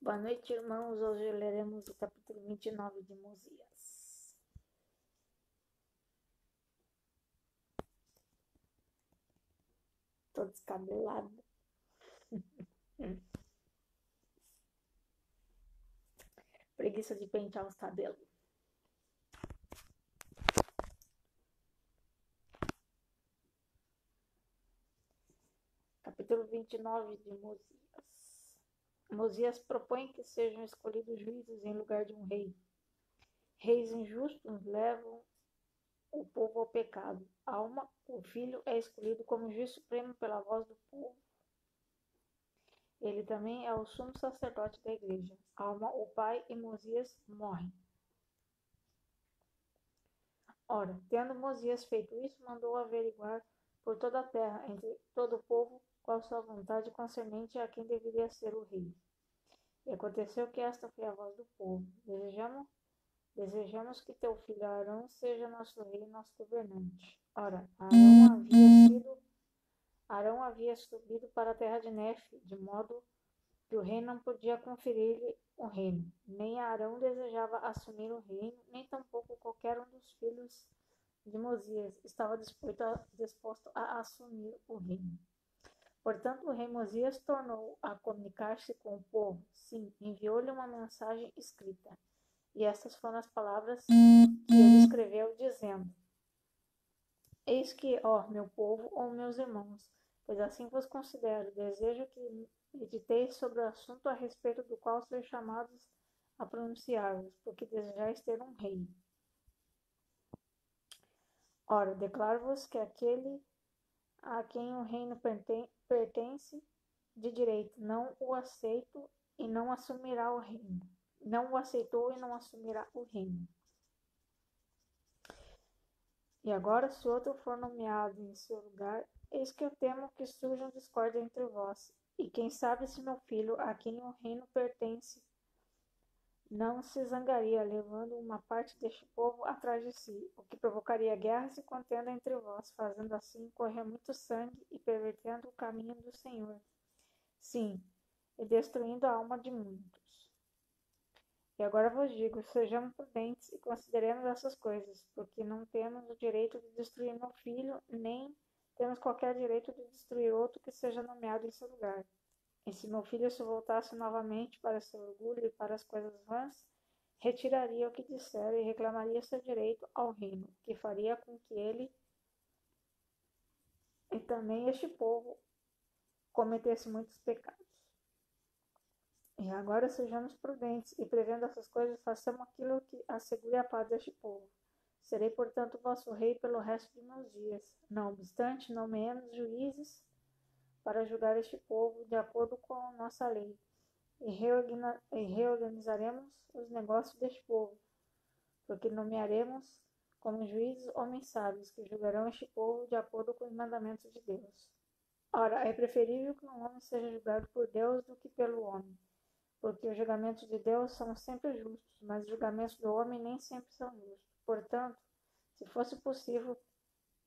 Boa noite, irmãos. Hoje leremos o capítulo 29 de Mosias. Tô descabelada. Preguiça de pentear os cabelos. Capítulo 29 de Mosias. Mosias propõe que sejam escolhidos juízes em lugar de um rei. Reis injustos levam o povo ao pecado. Alma, o filho, é escolhido como juiz supremo pela voz do povo. Ele também é o sumo sacerdote da igreja. Alma, o pai, e Mosias morrem. Ora, tendo Mosias feito isso, mandou averiguar por toda a terra, entre todo o povo, qual sua vontade concernente a quem deveria ser o rei. E aconteceu que esta foi a voz do povo. Desejamos que teu filho Arão seja nosso rei e nosso governante. Ora, Arão havia subido para a terra de Nefe, de modo que o rei não podia conferir-lhe o reino. Nem Arão desejava assumir o reino, nem tampouco qualquer um dos filhos de Mosias estava disposto a assumir o reino. Portanto, o rei Mosias tornou a comunicar-se com o povo. Sim, enviou-lhe uma mensagem escrita. E estas foram as palavras que ele escreveu, dizendo: Eis que, ó meu povo, ó meus irmãos, pois assim vos considero, desejo que mediteis sobre o assunto a respeito do qual sois chamados a pronunciar-vos, porque desejais ter um rei. Ora, declaro-vos que aquele a quem o reino pertence de direito não o aceito e não assumirá o reino. Não o aceitou e não assumirá o reino. E agora, se outro for nomeado em seu lugar, eis que eu temo que surja discórdia entre vós. E quem sabe se meu filho, a quem o reino pertence, não se zangaria, levando uma parte deste povo atrás de si, o que provocaria guerras e contenda entre vós, fazendo assim correr muito sangue e pervertendo o caminho do Senhor. Sim, e destruindo a alma de muitos. E agora vos digo, sejamos prudentes e consideremos essas coisas, porque não temos o direito de destruir meu filho, nem temos qualquer direito de destruir outro que seja nomeado em seu lugar. E se meu filho se voltasse novamente para seu orgulho e para as coisas vãs, retiraria o que dissera e reclamaria seu direito ao reino, que faria com que ele e também este povo cometesse muitos pecados. E agora sejamos prudentes e, prevendo essas coisas, façamos aquilo que assegure a paz deste povo. Serei, portanto, vosso rei pelo resto de meus dias. Não obstante, nomeemos juízes para julgar este povo de acordo com a nossa lei, e reorganizaremos os negócios deste povo, porque nomearemos como juízes homens sábios que julgarão este povo de acordo com os mandamentos de Deus. Ora, é preferível que um homem seja julgado por Deus do que pelo homem, porque os julgamentos de Deus são sempre justos, mas os julgamentos do homem nem sempre são justos. Portanto, se fosse possível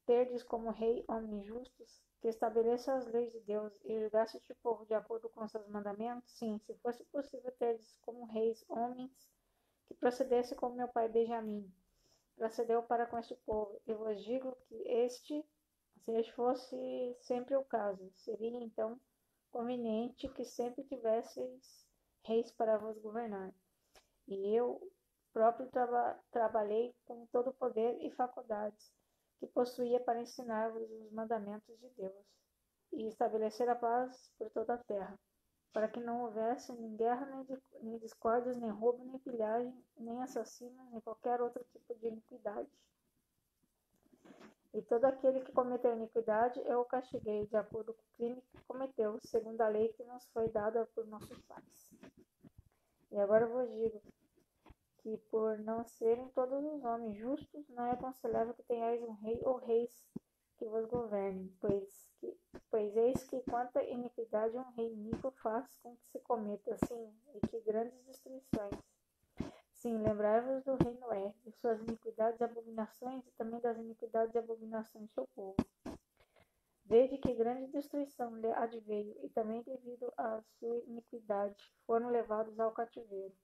terdes como rei homens justos, que estabeleça as leis de Deus e julgasse este povo de acordo com seus mandamentos, sim, se fosse possível terdes como reis homens que procedesse como meu pai Benjamim procedeu para com este povo. Eu vos digo que se este fosse sempre o caso, seria então conveniente que sempre tivesseis reis para vos governar. E eu próprio trabalhei com todo o poder e faculdades que possuía para ensinar-vos os mandamentos de Deus e estabelecer a paz por toda a terra, para que não houvesse nem guerra, nem discórdias, nem roubo, nem pilhagem, nem assassinos, nem qualquer outro tipo de iniquidade. E todo aquele que cometeu iniquidade eu o castiguei de acordo com o crime que cometeu, segundo a lei que nos foi dada por nossos pais. E agora vos digo que, por não serem todos os homens justos, não é aconselhável que tenhais um rei ou reis que vos governem, pois eis que quanta iniquidade um rei iníquo faz com que se cometa, sim, e que grandes destruições. Sim, lembrai-vos do rei Noé, de suas iniquidades e abominações, e também das iniquidades e abominações do seu povo. Vede que grande destruição lhe adveio, e também devido à sua iniquidade foram levados ao cativeiro.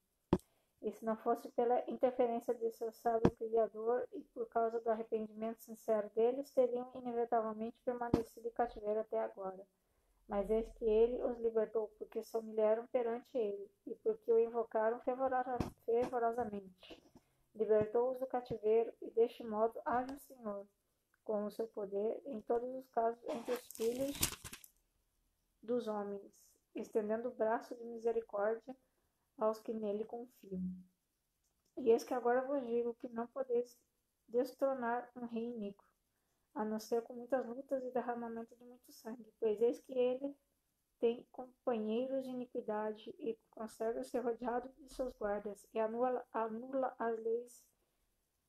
E se não fosse pela interferência de seu sábio Criador e por causa do arrependimento sincero deles, teriam inevitavelmente permanecido em cativeiro até agora. Mas eis que ele os libertou, porque se humilharam perante ele, e porque o invocaram fervorosamente. Libertou-os do cativeiro, e deste modo age o Senhor, com o seu poder, em todos os casos entre os filhos dos homens, estendendo o braço de misericórdia aos que nele confiam. E eis que agora vos digo que não podeis destronar um rei iníquo, a não ser com muitas lutas e derramamento de muito sangue, pois eis que ele tem companheiros de iniquidade e conserva-se rodeado de seus guardas, e anula as leis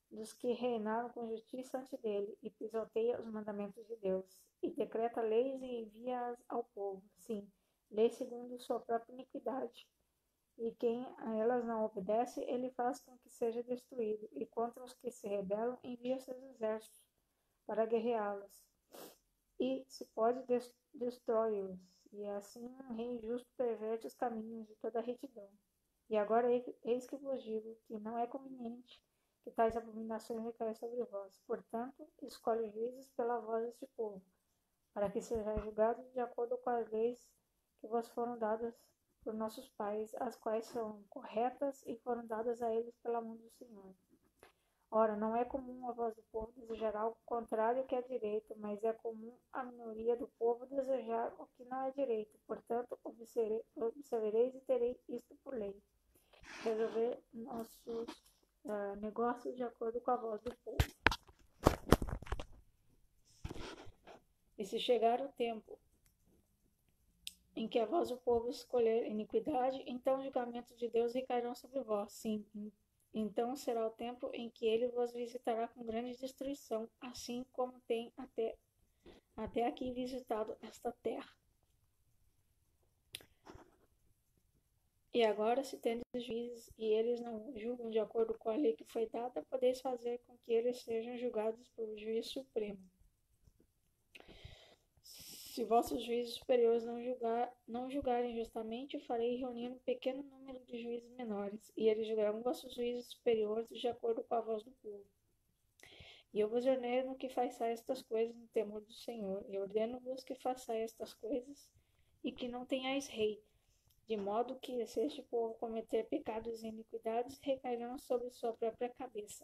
dos que reinaram com justiça ante dele, e pisoteia os mandamentos de Deus, e decreta leis e envia-as ao povo, sim, leis segundo sua própria iniquidade. E quem a elas não obedece, ele faz com que seja destruído, e contra os que se rebelam envia seus exércitos para guerreá-los. E, se pode, destrói-os. E assim um rei justo perverte os caminhos de toda a retidão. E agora eis que vos digo que não é conveniente que tais abominações recaiam sobre vós. Portanto, escolhe juízes pela voz deste povo, para que sejais julgados de acordo com as leis que vos foram dadas por nossos pais, as quais são corretas e foram dadas a eles pela mão do Senhor. Ora, não é comum a voz do povo desejar algo contrário que é direito, mas é comum a minoria do povo desejar o que não é direito. Portanto, observareis e tereis isto por lei. Resolver nossos negócios de acordo com a voz do povo. E se chegar o tempo em que a voz do povo escolher iniquidade, então os julgamentos de Deus recairão sobre vós. Sim, então será o tempo em que ele vos visitará com grande destruição, assim como tem até aqui visitado esta terra. E agora, se tendes juízes e eles não julgam de acordo com a lei que foi dada, podeis fazer com que eles sejam julgados pelo juiz supremo. Se vossos juízes superiores não julgarem justamente, farei reunir um pequeno número de juízes menores, e eles julgarão vossos juízes superiores de acordo com a voz do povo. E eu vos ordeno que façais estas coisas no temor do Senhor. E ordeno-vos que façais estas coisas e que não tenhais rei, de modo que, se este povo cometer pecados e iniquidades, recairão sobre sua própria cabeça.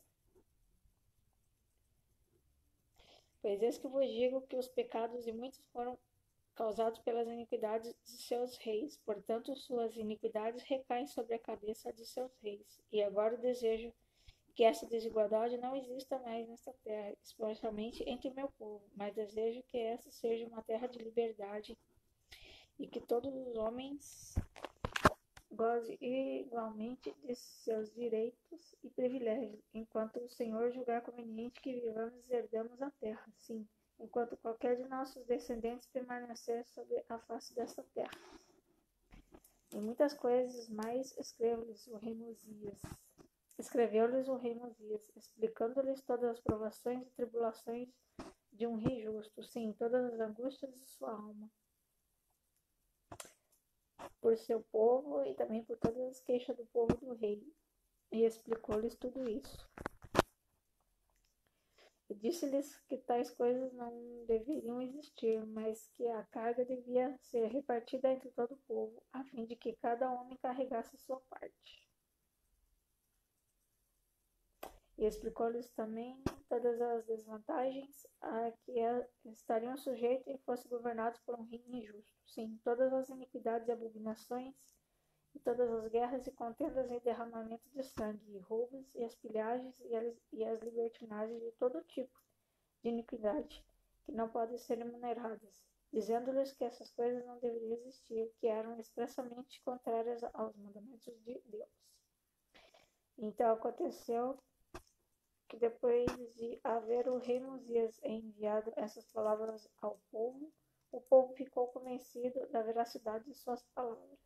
Pois eis que vos digo que os pecados de muitos foram causados pelas iniquidades de seus reis. Portanto, suas iniquidades recaem sobre a cabeça de seus reis. E agora desejo que essa desigualdade não exista mais nesta terra, especialmente entre o meu povo, mas desejo que essa seja uma terra de liberdade e que todos os homens gozem igualmente de seus direitos e privilégios, enquanto o Senhor julgar conveniente que vivamos e herdamos a terra, sim, enquanto qualquer de nossos descendentes permanecer sobre a face desta terra. E muitas coisas mais escreveu-lhes o rei Mosias, explicando-lhes todas as provações e tribulações de um rei justo, sim, todas as angústias de sua alma, por seu povo e também por todas as queixas do povo do rei, e explicou-lhes tudo isso. E disse-lhes que tais coisas não deveriam existir, mas que a carga devia ser repartida entre todo o povo, a fim de que cada homem carregasse sua parte. E explicou-lhes também todas as desvantagens a que estariam sujeitos e fossem governados por um rei injusto. Sim, todas as iniquidades e abominações, e todas as guerras e contendas e derramamentos de sangue, e roubos e as pilhagens e as libertinagens de todo tipo de iniquidade, que não podem ser remuneradas, dizendo-lhes que essas coisas não deveriam existir, que eram expressamente contrárias aos mandamentos de Deus. Então aconteceu que depois de haver o rei Mosias enviado essas palavras ao povo, o povo ficou convencido da veracidade de suas palavras.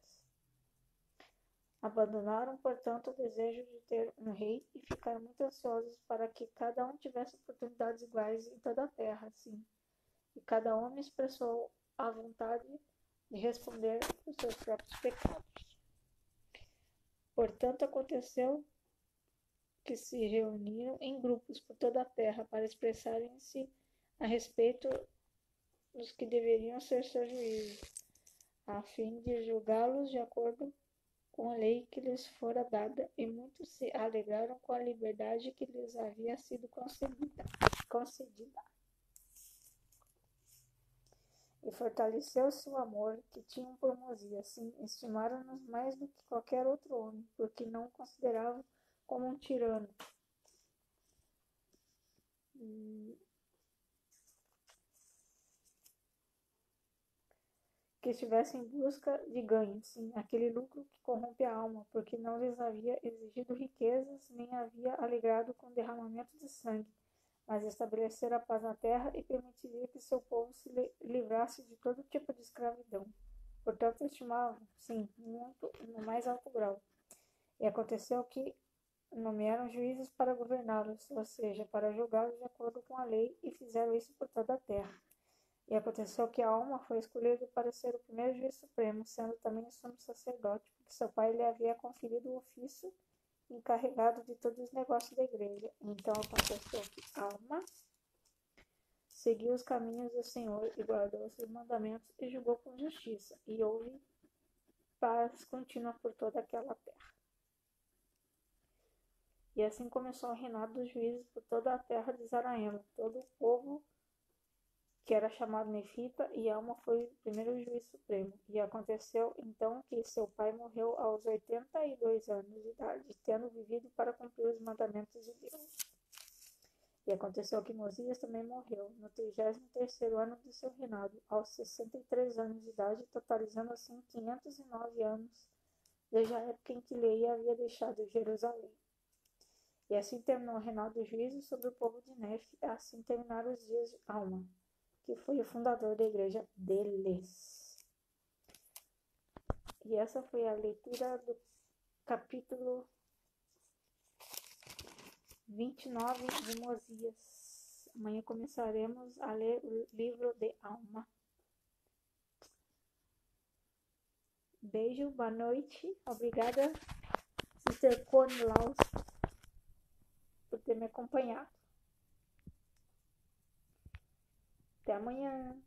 Abandonaram, portanto, o desejo de ter um rei e ficaram muito ansiosos para que cada um tivesse oportunidades iguais em toda a terra, assim. e cada homem expressou a vontade de responder os seus próprios pecados. Portanto, aconteceu que se reuniram em grupos por toda a terra para expressarem-se a respeito dos que deveriam ser seus juízes, a fim de julgá-los de acordo com a lei que lhes fora dada, e muitos se alegraram com a liberdade que lhes havia sido concedida. E fortaleceu-se o amor que tinham por Mosias, sim, estimaram-nos mais do que qualquer outro homem, porque não o consideravam como um tirano. Que estivesse em busca de ganho, sim, aquele lucro que corrompe a alma, porque não lhes havia exigido riquezas, nem havia alegrado com derramamento de sangue, mas estabelecer a paz na terra e permitiria que seu povo se livrasse de todo tipo de escravidão. Portanto, estimavam, sim, muito no mais alto grau. E aconteceu que nomearam juízes para governá-los, ou seja, para julgá-los de acordo com a lei, e fizeram isso por toda a terra. E aconteceu que Alma foi escolhido para ser o primeiro juiz supremo, sendo também o sumo sacerdote, porque seu pai lhe havia conferido o ofício encarregado de todos os negócios da igreja. Então aconteceu que Alma seguiu os caminhos do Senhor e guardou os seus mandamentos e julgou com justiça, e houve paz contínua por toda aquela terra. E assim começou o reinado dos juízes por toda a terra de Zaraema. Todo o povo que era chamado Nefita, e Alma foi o primeiro juiz supremo. E aconteceu então que seu pai morreu aos 82 anos de idade, tendo vivido para cumprir os mandamentos de Deus. E aconteceu que Mosias também morreu, no 33º ano de seu reinado, aos 63 anos de idade, totalizando assim 509 anos, desde a época em que Leia havia deixado Jerusalém. E assim terminou o reinado dos juízes sobre o povo de Nef, e assim terminaram os dias de Alma, que foi o fundador da igreja deles. E essa foi a leitura do capítulo 29 de Mosias. Amanhã começaremos a ler o livro de Alma. Beijo, boa noite. Obrigada, Sister Connie Laus, por ter me acompanhado. Até amanhã.